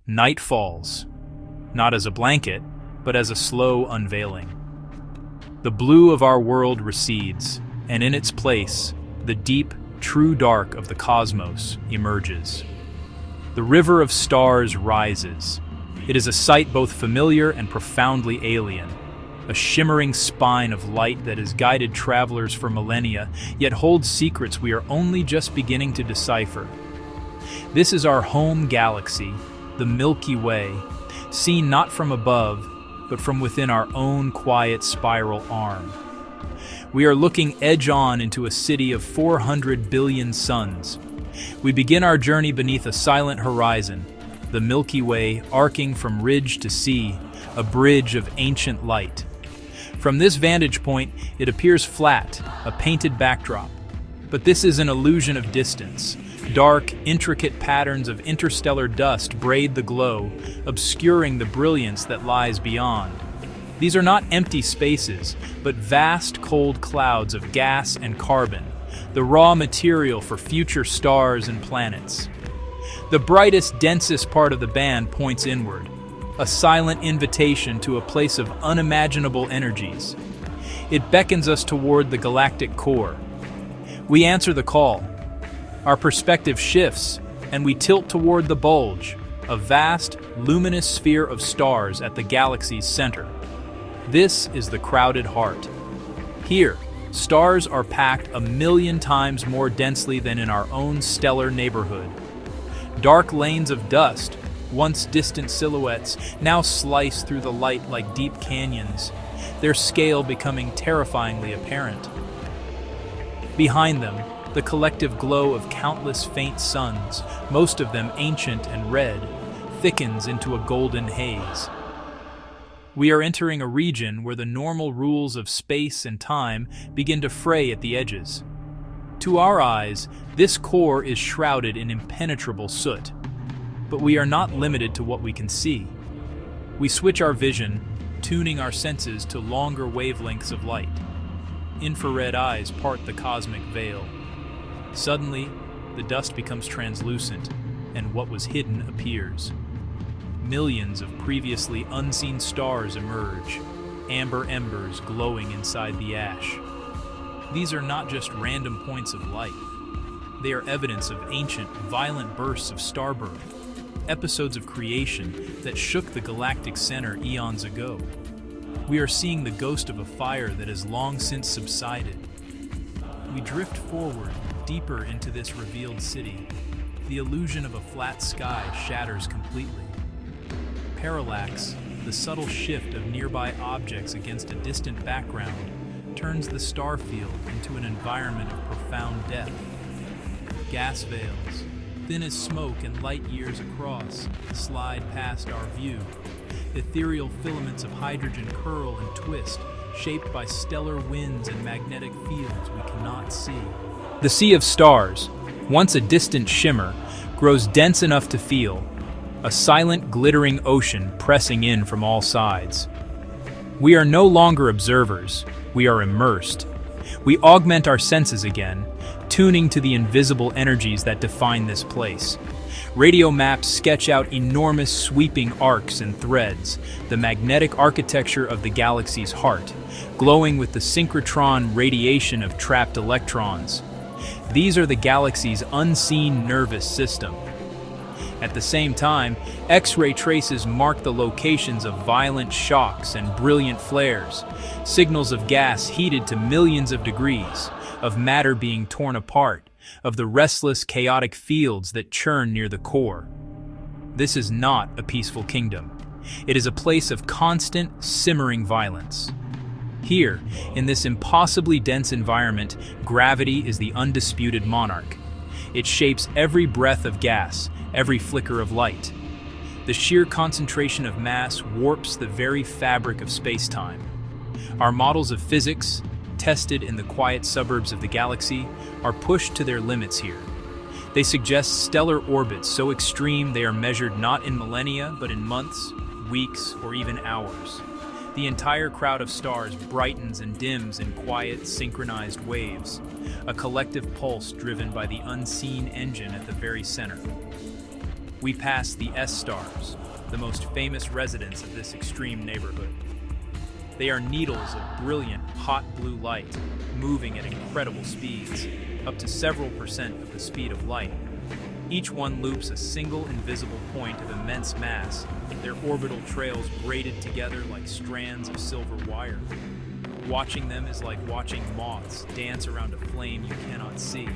Night falls, not as a blanket, but as a slow unveiling. The blue of our world recedes, and in its place, the deep, true dark of the cosmos emerges. The river of stars rises. It is a sight both familiar and profoundly alien, a shimmering spine of light that has guided travelers for millennia, yet holds secrets we are only just beginning to decipher. This is our home galaxy, the Milky Way, seen not from above, but from within our own quiet spiral arm. We are looking edge-on into a city of 400 billion suns. We begin our journey beneath a silent horizon, the Milky Way arcing from ridge to sea, a bridge of ancient light. From this vantage point, it appears flat, a painted backdrop. But this is an illusion of distance. Dark, intricate patterns of interstellar dust braid the glow, obscuring the brilliance that lies beyond. These are not empty spaces, but vast cold clouds of gas and carbon, the raw material for future stars and planets. The brightest, densest part of the band points inward, a silent invitation to a place of unimaginable energies. It beckons us toward the galactic core. We answer the call. Our perspective shifts, and we tilt toward the bulge, a vast, luminous sphere of stars at the galaxy's center. This is the crowded heart. Here, stars are packed 1,000,000 times more densely than in our own stellar neighborhood. Dark lanes of dust, once distant silhouettes, now slice through the light like deep canyons, their scale becoming terrifyingly apparent. Behind them, the collective glow of countless faint suns, most of them ancient and red, thickens into a golden haze. We are entering a region where the normal rules of space and time begin to fray at the edges. To our eyes, this core is shrouded in impenetrable soot. But we are not limited to what we can see. We switch our vision, tuning our senses to longer wavelengths of light. Infrared eyes part the cosmic veil. Suddenly, the dust becomes translucent, and what was hidden appears. Millions of previously unseen stars emerge, amber embers glowing inside the ash. These are not just random points of light. They are evidence of ancient, violent bursts of starbirth, episodes of creation that shook the galactic center eons ago. We are seeing the ghost of a fire that has long since subsided. We drift forward, deeper into this revealed city. The illusion of a flat sky shatters completely. Parallax, the subtle shift of nearby objects against a distant background, turns the star field into an environment of profound depth. Gas veils, thin as smoke and light years across, slide past our view. Ethereal filaments of hydrogen curl and twist, shaped by stellar winds and magnetic fields we cannot see. The sea of stars, once a distant shimmer, grows dense enough to feel, a silent, glittering ocean pressing in from all sides. We are no longer observers, we are immersed. We augment our senses again, tuning to the invisible energies that define this place. Radio maps sketch out enormous sweeping arcs and threads, the magnetic architecture of the galaxy's heart, glowing with the synchrotron radiation of trapped electrons. These are the galaxy's unseen nervous system. At the same time, X-ray traces mark the locations of violent shocks and brilliant flares, signals of gas heated to millions of degrees, of matter being torn apart, of the restless, chaotic fields that churn near the core. This is not a peaceful kingdom. It is a place of constant, simmering violence. Here, in this impossibly dense environment, gravity is the undisputed monarch. It shapes every breath of gas, every flicker of light. The sheer concentration of mass warps the very fabric of space-time. Our models of physics, tested in the quiet suburbs of the galaxy, are pushed to their limits here. They suggest stellar orbits so extreme they are measured not in millennia, but in months, weeks, or even hours. The entire crowd of stars brightens and dims in quiet, synchronized waves, a collective pulse driven by the unseen engine at the very center. we pass the S-stars, the most famous residents of this extreme neighborhood. They are needles of brilliant, hot blue light, moving at incredible speeds, up to several percent of the speed of light. Each one loops a single invisible point of immense mass, their orbital trails braided together like strands of silver wire. Watching them is like watching moths dance around a flame you cannot see.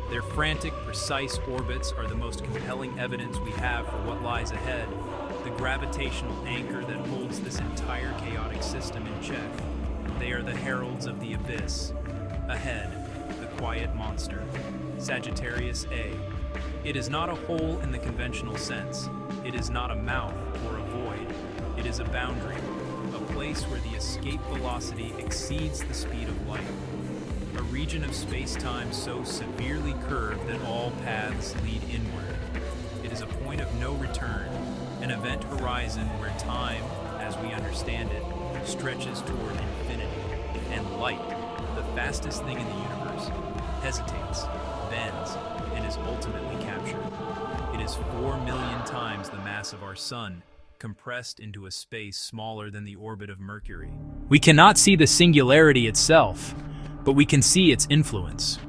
Their frantic, precise orbits are the most compelling evidence we have for what lies ahead, the gravitational anchor that holds this entire chaotic system in check. They are the heralds of the abyss. Ahead, the quiet monster, Sagittarius A. It is not a hole in the conventional sense. It is not a mouth or a void. It is a boundary, a place where the escape velocity exceeds the speed of light. A region of space-time so severely curved that all paths lead inward. It is a point of no return, an event horizon where time, as we understand it, stretches toward infinity, and light, the fastest thing in the universe, hesitates, bends, and is ultimately captured. It is 4 million times the mass of our sun, compressed into a space smaller than the orbit of Mercury. We cannot see the singularity itself, but we can see its influence.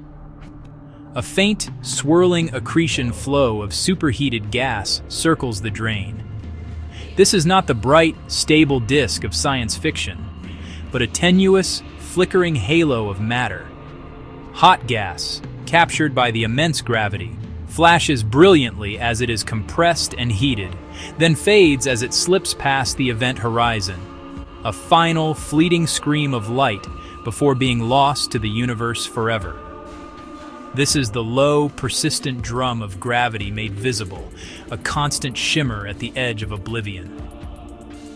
A faint, swirling accretion flow of superheated gas circles the drain. This is not the bright, stable disk of science fiction, but a tenuous, flickering halo of matter. Hot gas, captured by the immense gravity, flashes brilliantly as it is compressed and heated, then fades as it slips past the event horizon. A final, fleeting scream of light before being lost to the universe forever. This is the low, persistent drum of gravity made visible, a constant shimmer at the edge of oblivion.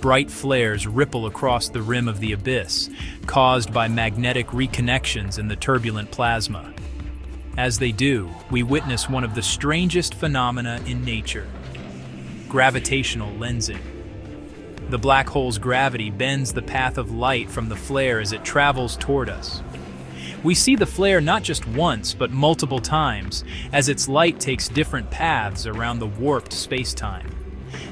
Bright flares ripple across the rim of the abyss, caused by magnetic reconnections in the turbulent plasma. As they do, we witness one of the strangest phenomena in nature: gravitational lensing. The black hole's gravity bends the path of light from the flare as it travels toward us. We see the flare not just once, but multiple times, as its light takes different paths around the warped space-time.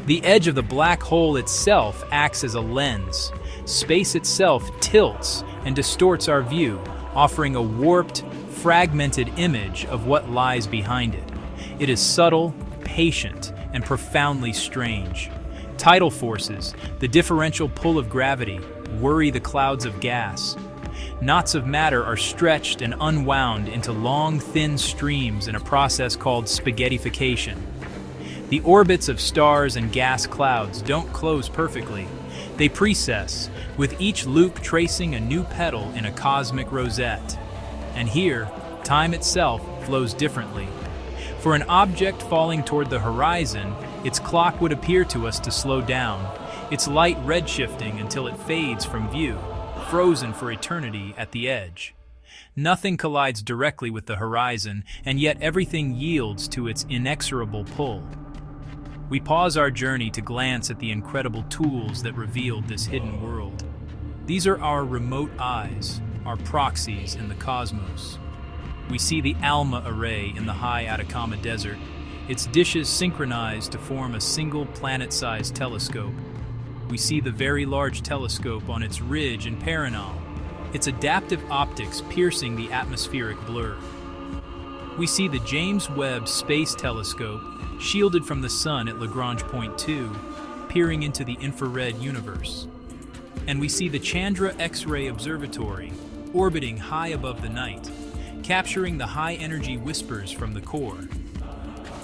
The edge of the black hole itself acts as a lens. Space itself tilts and distorts our view, offering a warped, fragmented image of what lies behind it. It is subtle, patient, and profoundly strange. Tidal forces, the differential pull of gravity, worry the clouds of gas. Knots of matter are stretched and unwound into long, thin streams in a process called spaghettification. The orbits of stars and gas clouds don't close perfectly. They precess, with each loop tracing a new petal in a cosmic rosette. And here, time itself flows differently. For an object falling toward the horizon, its clock would appear to us to slow down, its light redshifting until it fades from view, frozen for eternity at the edge. Nothing collides directly with the horizon, and yet everything yields to its inexorable pull. We pause our journey to glance at the incredible tools that revealed this hidden world. These are our remote eyes, our proxies in the cosmos. We see the ALMA array in the high Atacama Desert, its dishes synchronized to form a single planet-sized telescope. We see the Very Large Telescope on its ridge in Paranal, its adaptive optics piercing the atmospheric blur. We see the James Webb Space Telescope, shielded from the sun at Lagrange Point 2, peering into the infrared universe. And we see the Chandra X-ray Observatory, orbiting high above the night, capturing the high-energy whispers from the core.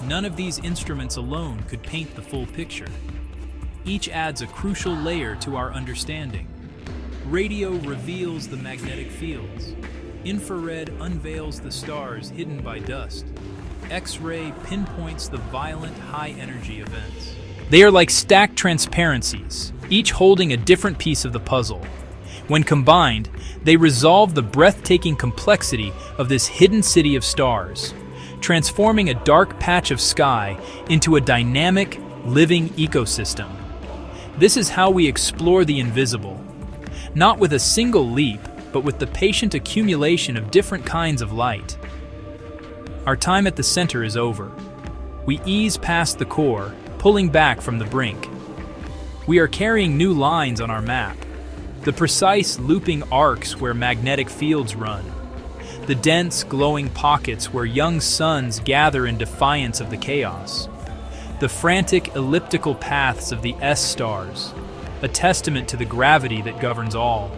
None of these instruments alone could paint the full picture. Each adds a crucial layer to our understanding. Radio reveals the magnetic fields. Infrared unveils the stars hidden by dust. X-ray pinpoints the violent high-energy events. They are like stacked transparencies, each holding a different piece of the puzzle. When combined, they resolve the breathtaking complexity of this hidden city of stars, transforming a dark patch of sky into a dynamic, living ecosystem. This is how we explore the invisible, not with a single leap, but with the patient accumulation of different kinds of light. Our time at the center is over. We ease past the core, pulling back from the brink. We are carrying new lines on our map, the precise looping arcs where magnetic fields run, the dense, glowing pockets where young suns gather in defiance of the chaos, the frantic elliptical paths of the S-stars, a testament to the gravity that governs all.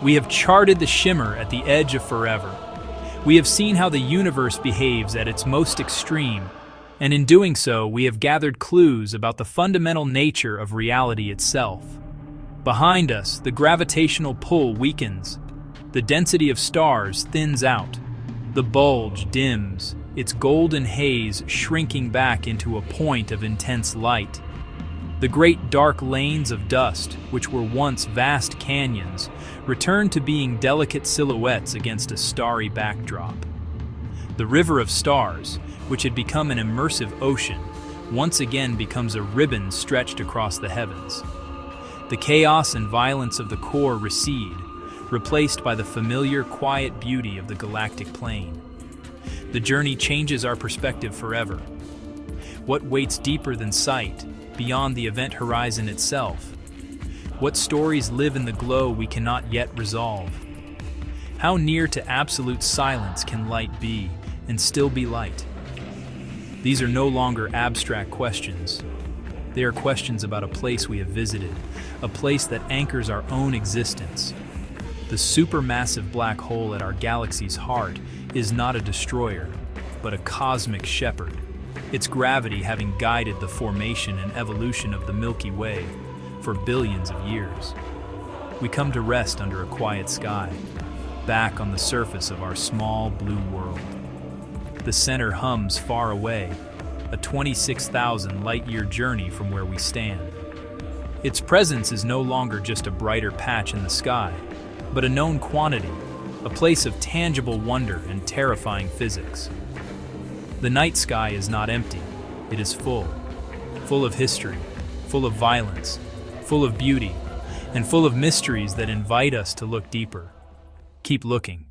We have charted the shimmer at the edge of forever. We have seen how the universe behaves at its most extreme, and in doing so, we have gathered clues about the fundamental nature of reality itself. Behind us, the gravitational pull weakens. The density of stars thins out. The bulge dims, its golden haze shrinking back into a point of intense light. The great dark lanes of dust, which were once vast canyons, return to being delicate silhouettes against a starry backdrop. The river of stars, which had become an immersive ocean, once again becomes a ribbon stretched across the heavens. The chaos and violence of the core recede, replaced by the familiar, quiet beauty of the galactic plane. The journey changes our perspective forever. What waits deeper than sight, beyond the event horizon itself? What stories live in the glow we cannot yet resolve? How near to absolute silence can light be, and still be light? These are no longer abstract questions. They are questions about a place we have visited, a place that anchors our own existence. The supermassive black hole at our galaxy's heart is not a destroyer, but a cosmic shepherd, its gravity having guided the formation and evolution of the Milky Way for billions of years. We come to rest under a quiet sky, back on the surface of our small blue world. The center hums far away, a 26,000 light-year journey from where we stand. Its presence is no longer just a brighter patch in the sky, but a known quantity, a place of tangible wonder and terrifying physics. The night sky is not empty, it is full of history, full of violence, full of beauty, and full of mysteries that invite us to look deeper. Keep looking.